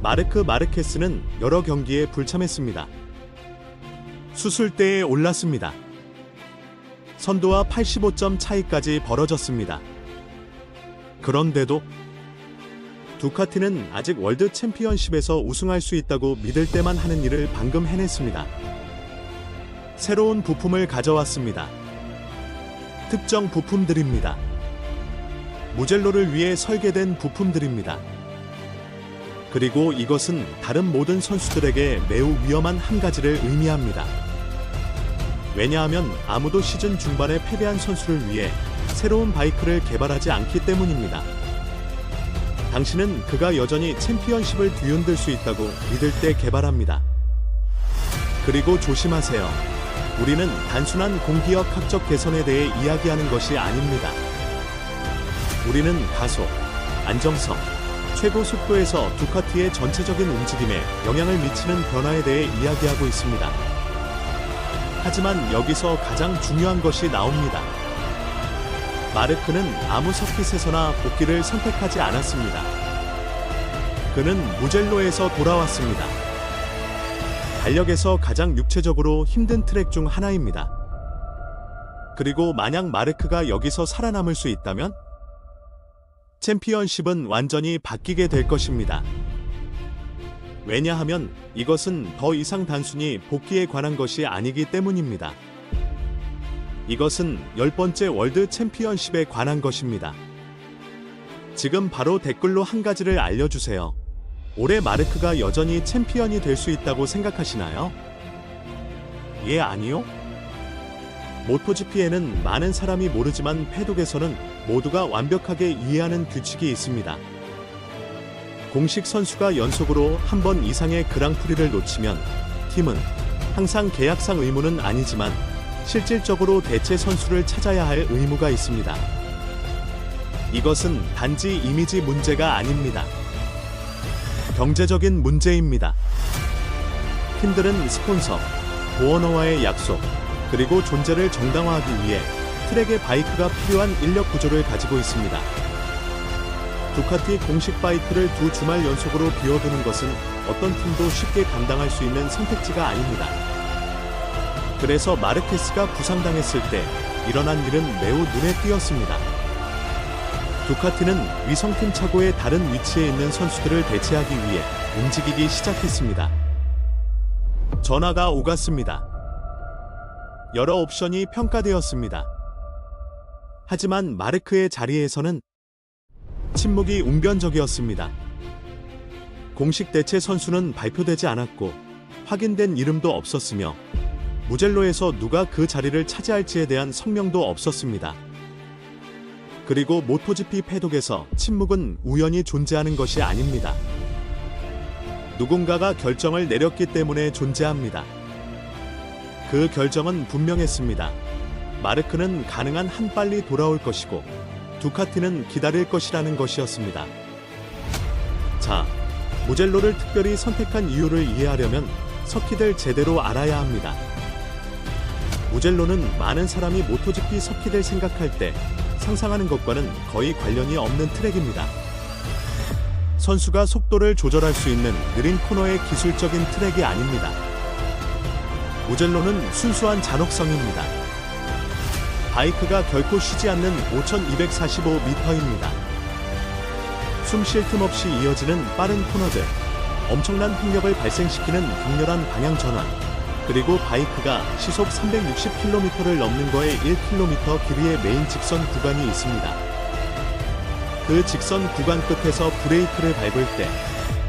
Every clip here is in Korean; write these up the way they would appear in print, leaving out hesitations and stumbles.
마르크 마르케스는 여러 경기에 불참했습니다. 수술대에 올랐습니다. 선두와 85점 차이까지 벌어졌습니다. 그런데도 두카티는 아직 월드 챔피언십에서 우승할 수 있다고 믿을 때만 하는 일을 방금 해냈습니다. 새로운 부품을 가져왔습니다. 특정 부품들입니다. 무젤로를 위해 설계된 부품들입니다. 그리고 이것은 다른 모든 선수들에게 매우 위험한 한 가지를 의미합니다. 왜냐하면 아무도 시즌 중반에 패배한 선수를 위해 새로운 바이크를 개발하지 않기 때문입니다. 당신은 그가 여전히 챔피언십을 뒤흔들 수 있다고 믿을 때 개발합니다. 그리고 조심하세요. 우리는 단순한 공기역 학적 개선에 대해 이야기하는 것이 아닙니다. 우리는 가속, 안정성, 최고 속도에서 두카티의 전체적인 움직임에 영향을 미치는 변화에 대해 이야기하고 있습니다. 하지만 여기서 가장 중요한 것이 나옵니다. 마르크는 아무 서킷에서나 복귀를 선택하지 않았습니다. 그는 무젤로에서 돌아왔습니다. 달력에서 가장 육체적으로 힘든 트랙 중 하나입니다. 그리고 만약 마르크가 여기서 살아남을 수 있다면 챔피언십은 완전히 바뀌게 될 것입니다. 왜냐하면 이것은 더 이상 단순히 복귀에 관한 것이 아니기 때문입니다. 이것은 10번째 월드 챔피언십에 관한 것입니다. 지금 바로 댓글로 한 가지를 알려주세요. 올해 마르크가 여전히 챔피언이 될 수 있다고 생각하시나요? 예, 아니요? 모토GP에는 많은 사람이 모르지만 패독에서는 모두가 완벽하게 이해하는 규칙이 있습니다. 공식 선수가 연속으로 한 번 이상의 그랑프리를 놓치면 팀은 항상 계약상 의무는 아니지만 실질적으로 대체 선수를 찾아야 할 의무가 있습니다. 이것은 단지 이미지 문제가 아닙니다. 경제적인 문제입니다. 팀들은 스폰서, 보너와의 약속, 그리고 존재를 정당화하기 위해 트랙의 바이크가 필요한 인력 구조를 가지고 있습니다. 두카티 공식 바이크를 2주말 연속으로 비워두는 것은 어떤 팀도 쉽게 감당할 수 있는 선택지가 아닙니다. 그래서 마르케스가 부상당했을 때 일어난 일은 매우 눈에 띄었습니다. 두카티는 위성팀 차고의 다른 위치에 있는 선수들을 대체하기 위해 움직이기 시작했습니다. 전화가 오갔습니다. 여러 옵션이 평가되었습니다. 하지만 마르크의 자리에서는 침묵이 웅변적이었습니다. 공식 대체 선수는 발표되지 않았고 확인된 이름도 없었으며 무젤로에서 누가 그 자리를 차지할지에 대한 성명도 없었습니다. 그리고 모토GP 패독에서 침묵은 우연히 존재하는 것이 아닙니다. 누군가가 결정을 내렸기 때문에 존재합니다. 그 결정은 분명했습니다. 마르크는 가능한 한 빨리 돌아올 것이고 두카티는 기다릴 것이라는 것이었습니다. 자, 무젤로를 특별히 선택한 이유를 이해하려면 서킷을 제대로 알아야 합니다. 무젤로는 많은 사람이 모토GP 서킷을 생각할 때 상상하는 것과는 거의 관련이 없는 트랙입니다. 선수가 속도를 조절할 수 있는 느린 코너의 기술적인 트랙이 아닙니다. 무젤로는 순수한 잔혹성입니다. 바이크가 결코 쉬지 않는 5245m입니다. 숨 쉴 틈 없이 이어지는 빠른 코너들, 엄청난 폭력을 발생시키는 격렬한 방향 전환, 그리고 바이크가 시속 360km를 넘는 거에 1km 길이의 메인 직선 구간이 있습니다. 그 직선 구간 끝에서 브레이크를 밟을 때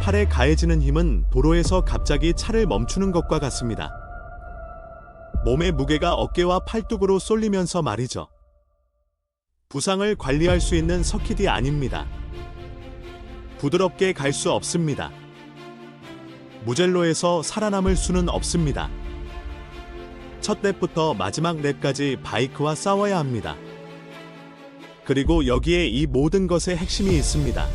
팔에 가해지는 힘은 도로에서 갑자기 차를 멈추는 것과 같습니다. 몸의 무게가 어깨와 팔뚝으로 쏠리면서 말이죠. 부상을 관리할 수 있는 서킷이 아닙니다. 부드럽게 갈 수 없습니다. 무젤로에서 살아남을 수는 없습니다. 첫 랩부터 마지막 랩까지 바이크와 싸워야 합니다. 그리고 여기에 이 모든 것의 핵심이 있습니다.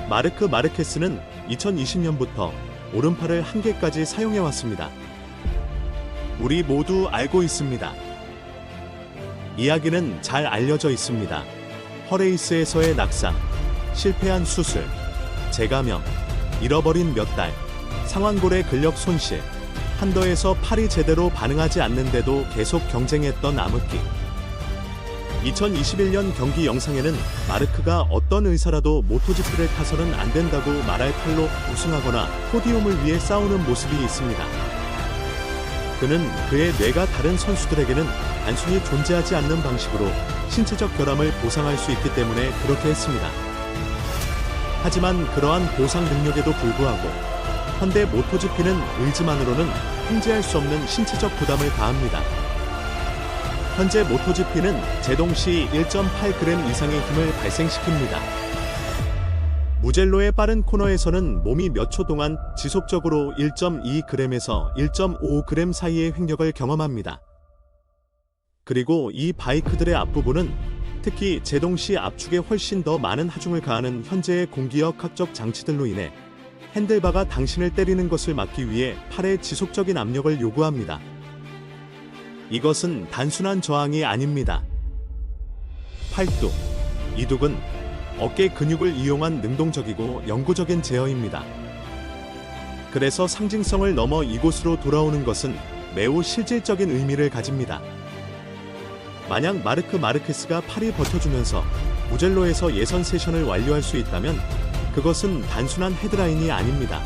마르크 마르케스는 2020년부터 오른팔을 한 개까지 사용해왔습니다. 우리 모두 알고 있습니다. 이야기는 잘 알려져 있습니다. 허레이스에서의 낙상, 실패한 수술, 재감염, 잃어버린 몇 달, 상완골의 근력 손실, 한더에서 팔이 제대로 반응하지 않는데도 계속 경쟁했던 암흑기. 2021년 경기 영상에는 마르크가 어떤 의사라도 모토GP를 타서는 안 된다고 말할 팔로 우승하거나 포디움을 위해 싸우는 모습이 있습니다. 그는 그의 뇌가 다른 선수들에게는 단순히 존재하지 않는 방식으로 신체적 결함을 보상할 수 있기 때문에 그렇게 했습니다. 하지만 그러한 보상 능력에도 불구하고 현대 모토GP는 의지만으로는 통제할 수 없는 신체적 부담을 가합니다. 현재 모토GP는 제동 시 1.8g 이상의 힘을 발생시킵니다. 무젤로의 빠른 코너에서는 몸이 몇 초 동안 지속적으로 1.2g에서 1.5g 사이의 횡력을 경험합니다. 그리고 이 바이크들의 앞부분은 특히 제동 시 압축에 훨씬 더 많은 하중을 가하는 현재의 공기역학적 장치들로 인해 핸들바가 당신을 때리는 것을 막기 위해 팔에 지속적인 압력을 요구합니다. 이것은 단순한 저항이 아닙니다. 팔뚝, 이뚝은 어깨 근육을 이용한 능동적이고 영구적인 제어입니다. 그래서 상징성을 넘어 이곳으로 돌아오는 것은 매우 실질적인 의미를 가집니다. 만약 마르크 마르케스가 팔이 버텨주면서 무젤로에서 예선 세션을 완료할 수 있다면 그것은 단순한 헤드라인이 아닙니다.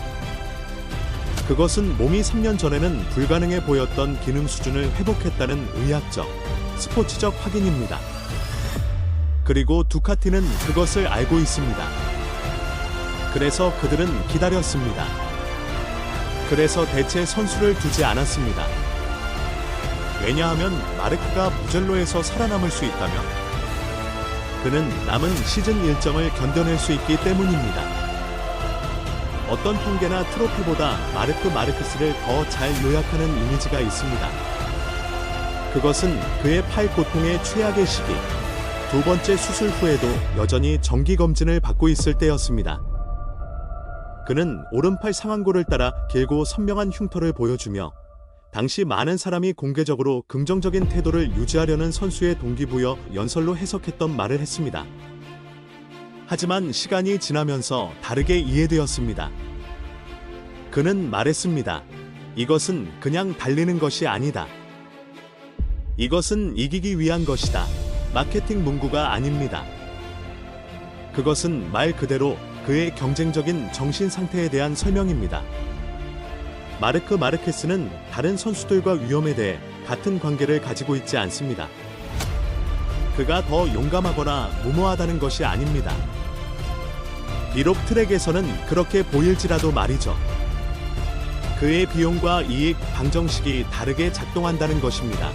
그것은 몸이 3년 전에는 불가능해 보였던 기능 수준을 회복했다는 의학적, 스포츠적 확인입니다. 그리고 두카티는 그것을 알고 있습니다. 그래서 그들은 기다렸습니다. 그래서 대체 선수를 두지 않았습니다. 왜냐하면 마르크가 무젤로에서 살아남을 수 있다면 그는 남은 시즌 일정을 견뎌낼 수 있기 때문입니다. 어떤 통계나 트로피보다 마르크 마르케스를 더 잘 요약하는 이미지가 있습니다. 그것은 그의 팔 고통의 최악의 시기, 두 번째 수술 후에도 여전히 정기검진을 받고 있을 때였습니다. 그는 오른팔 상완골을 따라 길고 선명한 흉터를 보여주며 당시 많은 사람이 공개적으로 긍정적인 태도를 유지하려는 선수의 동기부여 연설로 해석했던 말을 했습니다. 하지만 시간이 지나면서 다르게 이해되었습니다. 그는 말했습니다. 이것은 그냥 달리는 것이 아니다. 이것은 이기기 위한 것이다. 마케팅 문구가 아닙니다. 그것은 말 그대로 그의 경쟁적인 정신 상태에 대한 설명입니다. 마르크 마르케스는 다른 선수들과 위험에 대해 같은 관계를 가지고 있지 않습니다. 그가 더 용감하거나 무모하다는 것이 아닙니다. 비록 트랙에서는 그렇게 보일지라도 말이죠. 그의 비용과 이익 방정식이 다르게 작동한다는 것입니다.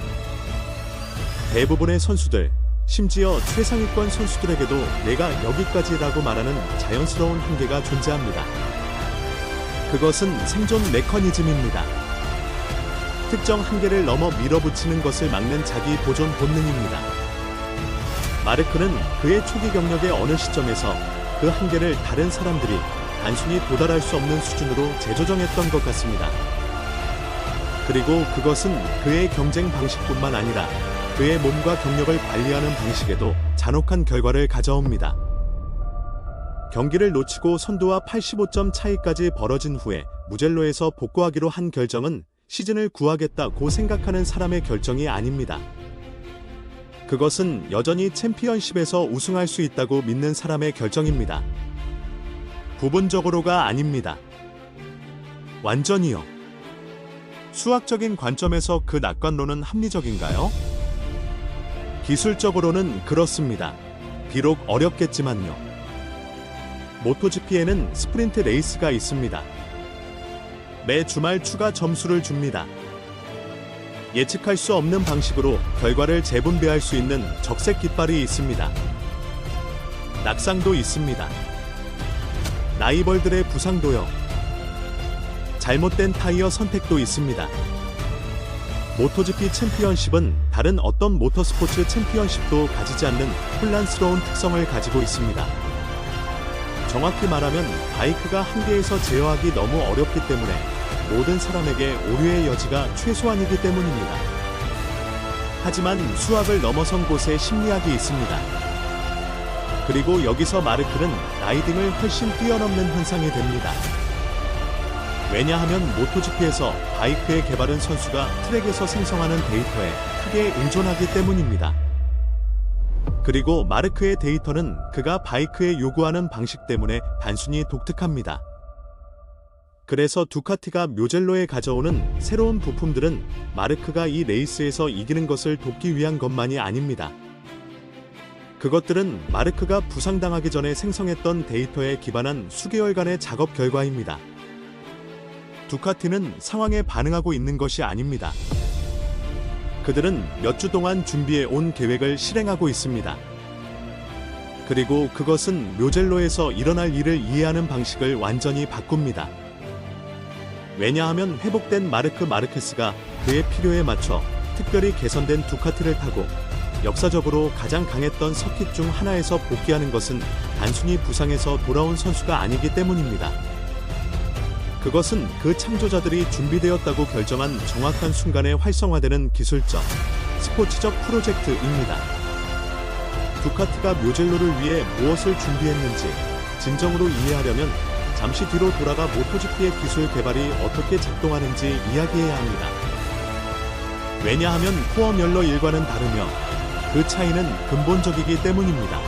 대부분의 선수들, 심지어 최상위권 선수들에게도 내가 여기까지라고 말하는 자연스러운 한계가 존재합니다. 그것은 생존 메커니즘입니다. 특정 한계를 넘어 밀어붙이는 것을 막는 자기 보존 본능입니다. 마르크는 그의 초기 경력의 어느 시점에서 그 한계를 다른 사람들이 단순히 도달할 수 없는 수준으로 재조정했던 것 같습니다. 그리고 그것은 그의 경쟁 방식뿐만 아니라 그의 몸과 경력을 관리하는 방식에도 잔혹한 결과를 가져옵니다. 경기를 놓치고 선두와 85점 차이까지 벌어진 후에 무젤로에서 복구하기로 한 결정은 시즌을 구하겠다고 생각하는 사람의 결정이 아닙니다. 그것은 여전히 챔피언십에서 우승할 수 있다고 믿는 사람의 결정입니다. 부분적으로가 아닙니다. 완전히요. 수학적인 관점에서 그 낙관론은 합리적인가요? 기술적으로는 그렇습니다. 비록 어렵겠지만요. 모토GP에는 스프린트 레이스가 있습니다. 매 주말 추가 점수를 줍니다. 예측할 수 없는 방식으로 결과를 재분배할 수 있는 적색 깃발이 있습니다. 낙상도 있습니다. 라이벌들의 부상도요. 잘못된 타이어 선택도 있습니다. 모토GP 챔피언십은 다른 어떤 모터스포츠 챔피언십도 가지지 않는 혼란스러운 특성을 가지고 있습니다. 정확히 말하면 바이크가 한계에서 제어하기 너무 어렵기 때문에 모든 사람에게 오류의 여지가 최소한이기 때문입니다. 하지만 수학을 넘어선 곳에 심리학이 있습니다. 그리고 여기서 마르크는 라이딩을 훨씬 뛰어넘는 현상이 됩니다. 왜냐하면 모토GP에서 바이크의 개발은 선수가 트랙에서 생성하는 데이터에 크게 의존하기 때문입니다. 그리고 마르크의 데이터는 그가 바이크에 요구하는 방식 때문에 단순히 독특합니다. 그래서 두카티가 묘젤로에 가져오는 새로운 부품들은 마르크가 이 레이스에서 이기는 것을 돕기 위한 것만이 아닙니다. 그것들은 마르크가 부상당하기 전에 생성했던 데이터에 기반한 수개월간의 작업 결과입니다. 두카티는 상황에 반응하고 있는 것이 아닙니다. 그들은 몇 주 동안 준비해 온 계획을 실행하고 있습니다. 그리고 그것은 묘젤로에서 일어날 일을 이해하는 방식을 완전히 바꿉니다. 왜냐하면 회복된 마르크 마르케스가 그의 필요에 맞춰 특별히 개선된 두카티를 타고 역사적으로 가장 강했던 서킷 중 하나에서 복귀하는 것은 단순히 부상에서 돌아온 선수가 아니기 때문입니다. 그것은 그 창조자들이 준비되었다고 결정한 정확한 순간에 활성화되는 기술적, 스포츠적 프로젝트입니다. 두카티가 묘젤로를 위해 무엇을 준비했는지 진정으로 이해하려면 잠시 뒤로 돌아가 모토GP의 기술 개발이 어떻게 작동하는지 이야기해야 합니다. 왜냐하면 포어뮬러 1과는 다르며 그 차이는 근본적이기 때문입니다.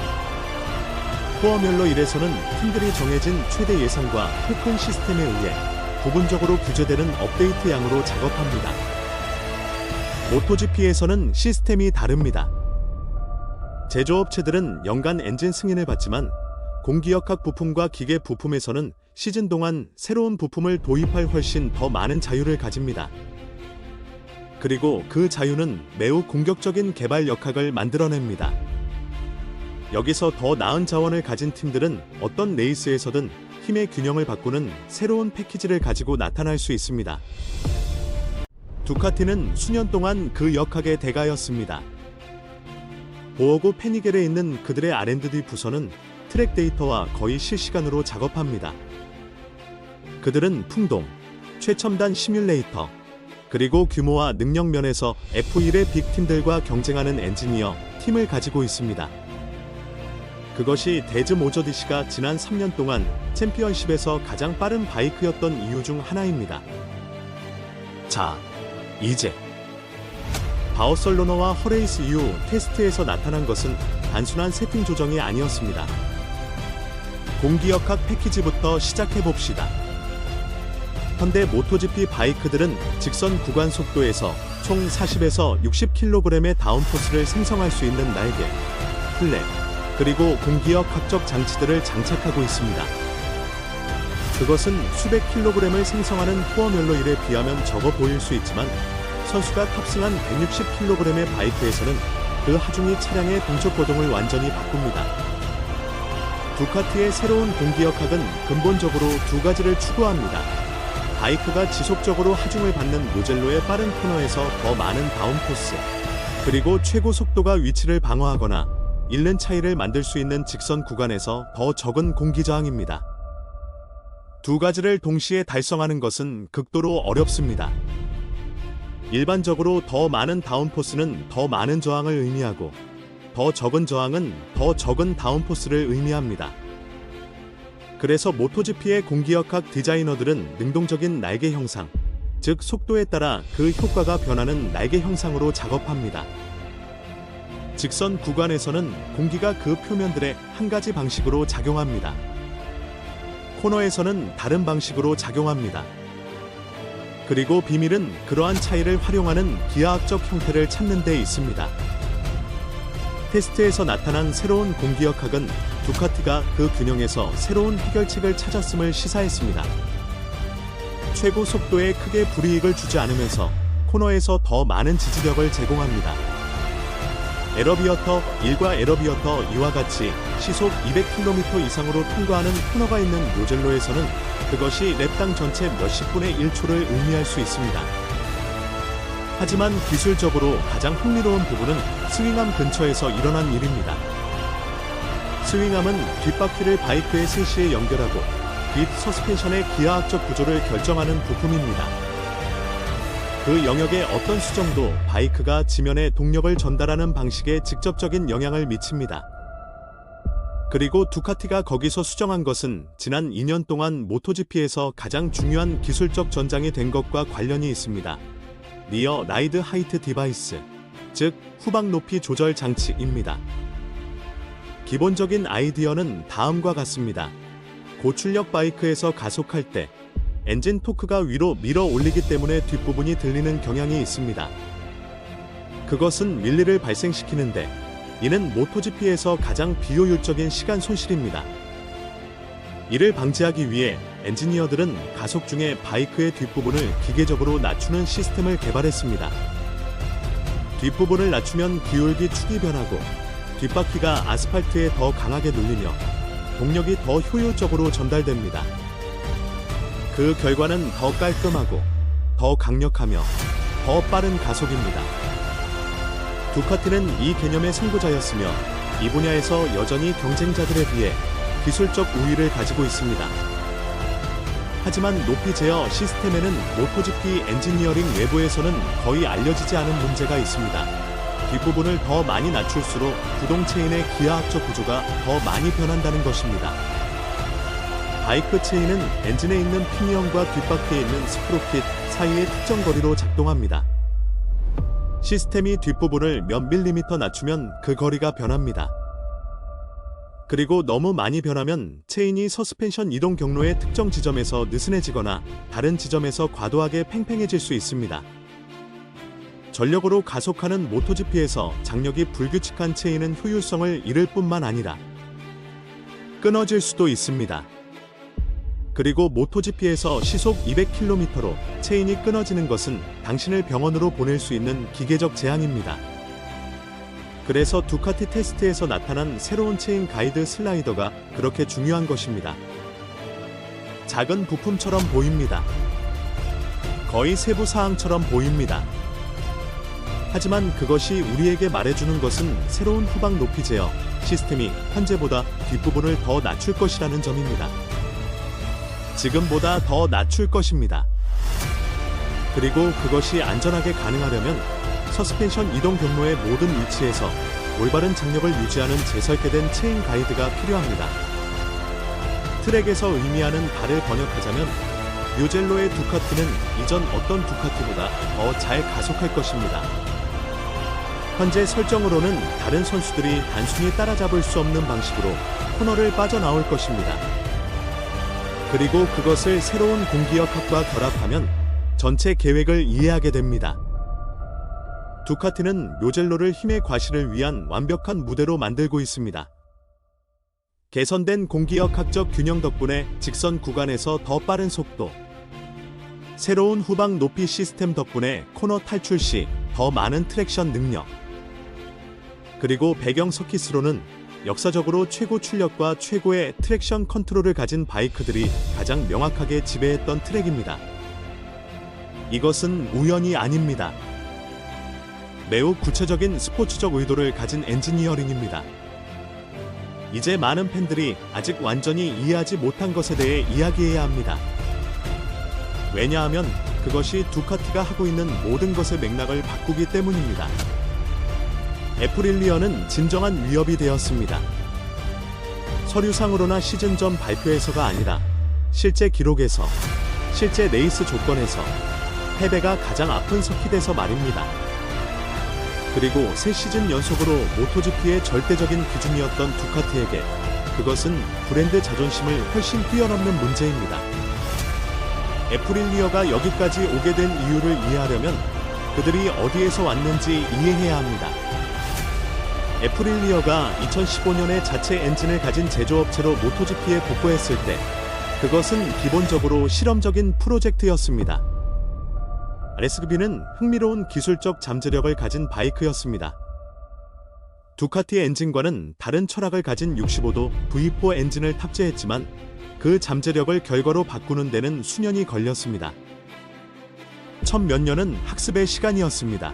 포어뮬러 1에서는 팀들이 정해진 최대 예상과 토큰 시스템에 의해 부분적으로 규제되는 업데이트 양으로 작업합니다. 모토GP에서는 시스템이 다릅니다. 제조업체들은 연간 엔진 승인을 받지만 공기역학 부품과 기계 부품에서는 시즌 동안 새로운 부품을 도입할 훨씬 더 많은 자유를 가집니다. 그리고 그 자유는 매우 공격적인 개발 역학을 만들어냅니다. 여기서 더 나은 자원을 가진 팀들은 어떤 레이스에서든 힘의 균형을 바꾸는 새로운 패키지를 가지고 나타날 수 있습니다. 두카티는 수년 동안 그 역학의 대가였습니다. 보어구 페니겔에 있는 그들의 R&D 부서는 트랙 데이터와 거의 실시간으로 작업합니다. 그들은 풍동, 최첨단 시뮬레이터, 그리고 규모와 능력 면에서 F1의 빅팀들과 경쟁하는 엔지니어 팀을 가지고 있습니다. 그것이 데즈 모저디시가 지난 3년 동안 챔피언십에서 가장 빠른 바이크였던 이유 중 하나입니다. 자, 이제 바어설로너와 허레이스 이후 테스트에서 나타난 것은 단순한 세팅 조정이 아니었습니다. 공기역학 패키지부터 시작해봅시다. 현대 모토GP 바이크들은 직선 구간 속도에서 총 40에서 60kg의 다운포스를 생성할 수 있는 날개, 플랩, 그리고 공기역학적 장치들을 장착하고 있습니다. 그것은 수백 킬로그램을 생성하는 포어뮬러 1에 비하면 적어 보일 수 있지만 선수가 탑승한 160kg의 바이크에서는 그 하중이 차량의 동적 거동을 완전히 바꿉니다. 두카티의 새로운 공기역학은 근본적으로 두 가지를 추구합니다. 바이크가 지속적으로 하중을 받는 모젤로의 빠른 코너에서 더 많은 다운포스, 그리고 최고 속도가 위치를 방어하거나 잃는 차이를 만들 수 있는 직선 구간에서 더 적은 공기 저항입니다. 두 가지를 동시에 달성하는 것은 극도로 어렵습니다. 일반적으로 더 많은 다운포스는 더 많은 저항을 의미하고 더 적은 저항은 더 적은 다운포스를 의미합니다. 그래서 모토GP의 공기역학 디자이너들은 능동적인 날개 형상, 즉 속도에 따라 그 효과가 변하는 날개 형상으로 작업합니다. 직선 구간에서는 공기가 그 표면들에 한 가지 방식으로 작용합니다. 코너에서는 다른 방식으로 작용합니다. 그리고 비밀은 그러한 차이를 활용하는 기하학적 형태를 찾는 데 있습니다. 테스트에서 나타난 새로운 공기역학은 두카티가 그 균형에서 새로운 해결책을 찾았음을 시사했습니다. 최고 속도에 크게 불이익을 주지 않으면서 코너에서 더 많은 지지력을 제공합니다. 에러비어터 1과 에러비어터 2와 같이 시속 200km 이상으로 통과하는 코너가 있는 모젤로에서는 그것이 랩당 전체 몇십 분의 1초를 의미할 수 있습니다. 하지만 기술적으로 가장 흥미로운 부분은 스윙암 근처에서 일어난 일입니다. 스윙암은 뒷바퀴를 바이크의 셋시에 연결하고 뒷 서스펜션의 기하학적 구조를 결정하는 부품입니다. 그 영역의 어떤 수정도 바이크가 지면에 동력을 전달하는 방식에 직접적인 영향을 미칩니다. 그리고 두카티가 거기서 수정한 것은 지난 2년 동안 모토GP에서 가장 중요한 기술적 전장이 된 것과 관련이 있습니다. 리어 라이드 하이트 디바이스, 즉 후방 높이 조절 장치입니다. 기본적인 아이디어는 다음과 같습니다. 고출력 바이크에서 가속할 때 엔진 토크가 위로 밀어 올리기 때문에 뒷부분이 들리는 경향이 있습니다. 그것은 밀리를 발생시키는데 이는 모토GP에서 가장 비효율적인 시간 손실입니다. 이를 방지하기 위해 엔지니어들은 가속 중에 바이크의 뒷부분을 기계적으로 낮추는 시스템을 개발했습니다. 뒷부분을 낮추면 기울기 축이 변하고 뒷바퀴가 아스팔트에 더 강하게 눌리며 동력이 더 효율적으로 전달됩니다. 그 결과는 더 깔끔하고 더 강력하며 더 빠른 가속입니다. 두카티는 이 개념의 선구자였으며 이 분야에서 여전히 경쟁자들에 비해 기술적 우위를 가지고 있습니다. 하지만 높이 제어 시스템에는 모토GP 엔지니어링 외부에서는 거의 알려지지 않은 문제가 있습니다. 뒷부분을 더 많이 낮출수록 구동 체인의 기하학적 구조가 더 많이 변한다는 것입니다. 바이크 체인은 엔진에 있는 피니언과 뒷바퀴에 있는 스프로킷 사이의 특정 거리로 작동합니다. 시스템이 뒷부분을 몇 밀리미터 낮추면 그 거리가 변합니다. 그리고 너무 많이 변하면 체인이 서스펜션 이동 경로의 특정 지점에서 느슨해지거나 다른 지점에서 과도하게 팽팽해질 수 있습니다. 전력으로 가속하는 모토GP에서 장력이 불규칙한 체인은 효율성을 잃을 뿐만 아니라 끊어질 수도 있습니다. 그리고 모토GP에서 시속 200km로 체인이 끊어지는 것은 당신을 병원으로 보낼 수 있는 기계적 재앙입니다. 그래서 두카티 테스트에서 나타난 새로운 체인 가이드 슬라이더가 그렇게 중요한 것입니다. 작은 부품처럼 보입니다. 거의 세부 사항처럼 보입니다. 하지만 그것이 우리에게 말해주는 것은 새로운 후방 높이 제어 시스템이 현재보다 뒷부분을 더 낮출 것이라는 점입니다. 지금보다 더 낮출 것입니다. 그리고 그것이 안전하게 가능하려면 서스펜션 이동 경로의 모든 위치에서 올바른 장력을 유지하는 재설계된 체인 가이드가 필요합니다. 트랙에서 의미하는 바를 번역하자면 뮤젤로의 두카티는 이전 어떤 두카티보다 더 잘 가속할 것입니다. 현재 설정으로는 다른 선수들이 단순히 따라잡을 수 없는 방식으로 코너를 빠져나올 것입니다. 그리고 그것을 새로운 공기역학과 결합하면 전체 계획을 이해하게 됩니다. 두카티는 묘젤로를 힘의 과실을 위한 완벽한 무대로 만들고 있습니다. 개선된 공기역학적 균형 덕분에 직선 구간에서 더 빠른 속도, 새로운 후방 높이 시스템 덕분에 코너 탈출 시 더 많은 트랙션 능력, 그리고 배경 서킷으로는 역사적으로 최고 출력과 최고의 트랙션 컨트롤을 가진 바이크들이 가장 명확하게 지배했던 트랙입니다. 이것은 우연이 아닙니다. 매우 구체적인 스포츠적 의도를 가진 엔지니어링입니다. 이제 많은 팬들이 아직 완전히 이해하지 못한 것에 대해 이야기해야 합니다. 왜냐하면 그것이 두카티가 하고 있는 모든 것의 맥락을 바꾸기 때문입니다. 에프릴리어는 진정한 위협이 되었습니다. 서류상으로나 시즌 전 발표에서가 아니라 실제 기록에서, 실제 레이스 조건에서, 패배가 가장 아픈 서킷에서 말입니다. 그리고 3시즌 연속으로 모토GP의 절대적인 기준이었던 두카티에게 그것은 브랜드 자존심을 훨씬 뛰어넘는 문제입니다. 에프릴리어가 여기까지 오게 된 이유를 이해하려면 그들이 어디에서 왔는지 이해해야 합니다. 에프릴리어가 2015년에 자체 엔진을 가진 제조업체로 모토GP에 복구했을 때 그것은 기본적으로 실험적인 프로젝트였습니다. RSB는 흥미로운 기술적 잠재력을 가진 바이크였습니다. 두카티 엔진과는 다른 철학을 가진 65도 V4 엔진을 탑재했지만 그 잠재력을 결과로 바꾸는 데는 수년이 걸렸습니다. 첫 몇 년은 학습의 시간이었습니다.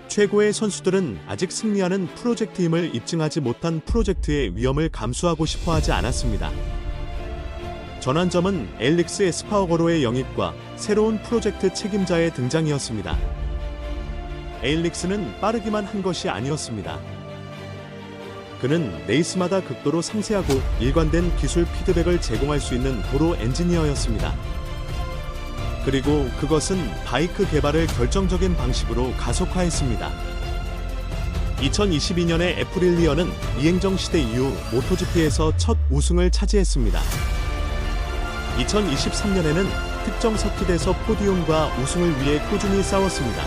최고의 선수들은 아직 승리하는 프로젝트임을 입증하지 못한 프로젝트의 위험을 감수하고 싶어 하지 않았습니다. 전환점은 에일릭스 에스파워거로의 영입과 새로운 프로젝트 책임자의 등장이었습니다. 에일릭스는 빠르기만 한 것이 아니었습니다. 그는 레이스마다 극도로 상세하고 일관된 기술 피드백을 제공할 수 있는 도로 엔지니어였습니다. 그리고 그것은 바이크 개발을 결정적인 방식으로 가속화했습니다. 2022년에 에프릴리어는 이행정 시대 이후 모토GP에서 첫 우승을 차지했습니다. 2023년에는 특정 서킷에서 포디움과 우승을 위해 꾸준히 싸웠습니다.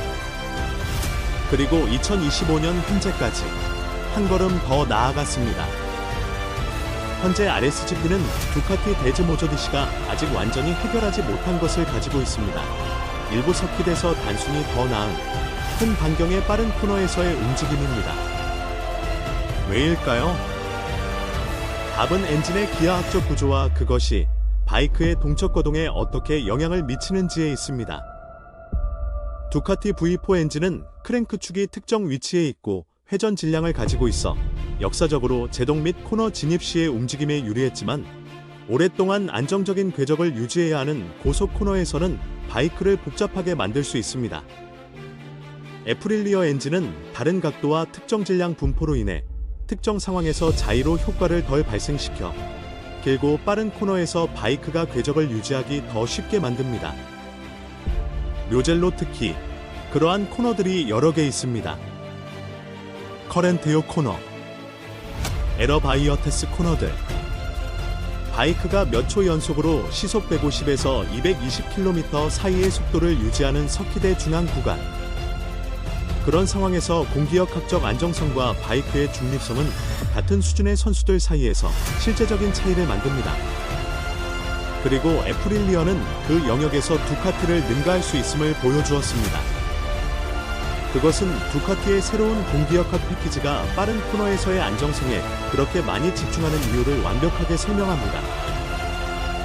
그리고 2025년 현재까지 한 걸음 더 나아갔습니다. 현재 RSGP는 두카티 데즈모저디시가 아직 완전히 해결하지 못한 것을 가지고 있습니다. 일부 서킷에서 단순히 더 나은 큰 반경의 빠른 코너에서의 움직임입니다. 왜일까요? 답은 엔진의 기하학적 구조와 그것이 바이크의 동적 거동에 어떻게 영향을 미치는지에 있습니다. 두카티 V4 엔진은 크랭크축이 특정 위치에 있고 회전 질량을 가지고 있어 역사적으로 제동 및 코너 진입 시의 움직임에 유리했지만 오랫동안 안정적인 궤적을 유지해야 하는 고속 코너에서는 바이크를 복잡하게 만들 수 있습니다. 에프릴리어 엔진은 다른 각도와 특정 질량 분포로 인해 특정 상황에서 자이로 효과를 덜 발생시켜 길고 빠른 코너에서 바이크가 궤적을 유지하기 더 쉽게 만듭니다. 묘젤로 특히 그러한 코너들이 여러 개 있습니다. 커렌테오 코너, 에러바이어테스 코너들, 바이크가 몇 초 연속으로 시속 150에서 220km 사이의 속도를 유지하는 서킷의 중앙 구간. 그런 상황에서 공기역학적 안정성과 바이크의 중립성은 같은 수준의 선수들 사이에서 실제적인 차이를 만듭니다. 그리고 에프릴리어는 그 영역에서 두카티를 능가할 수 있음을 보여주었습니다. 그것은 두카티의 새로운 공기역학 패키지가 빠른 코너에서의 안정성에 그렇게 많이 집중하는 이유를 완벽하게 설명합니다.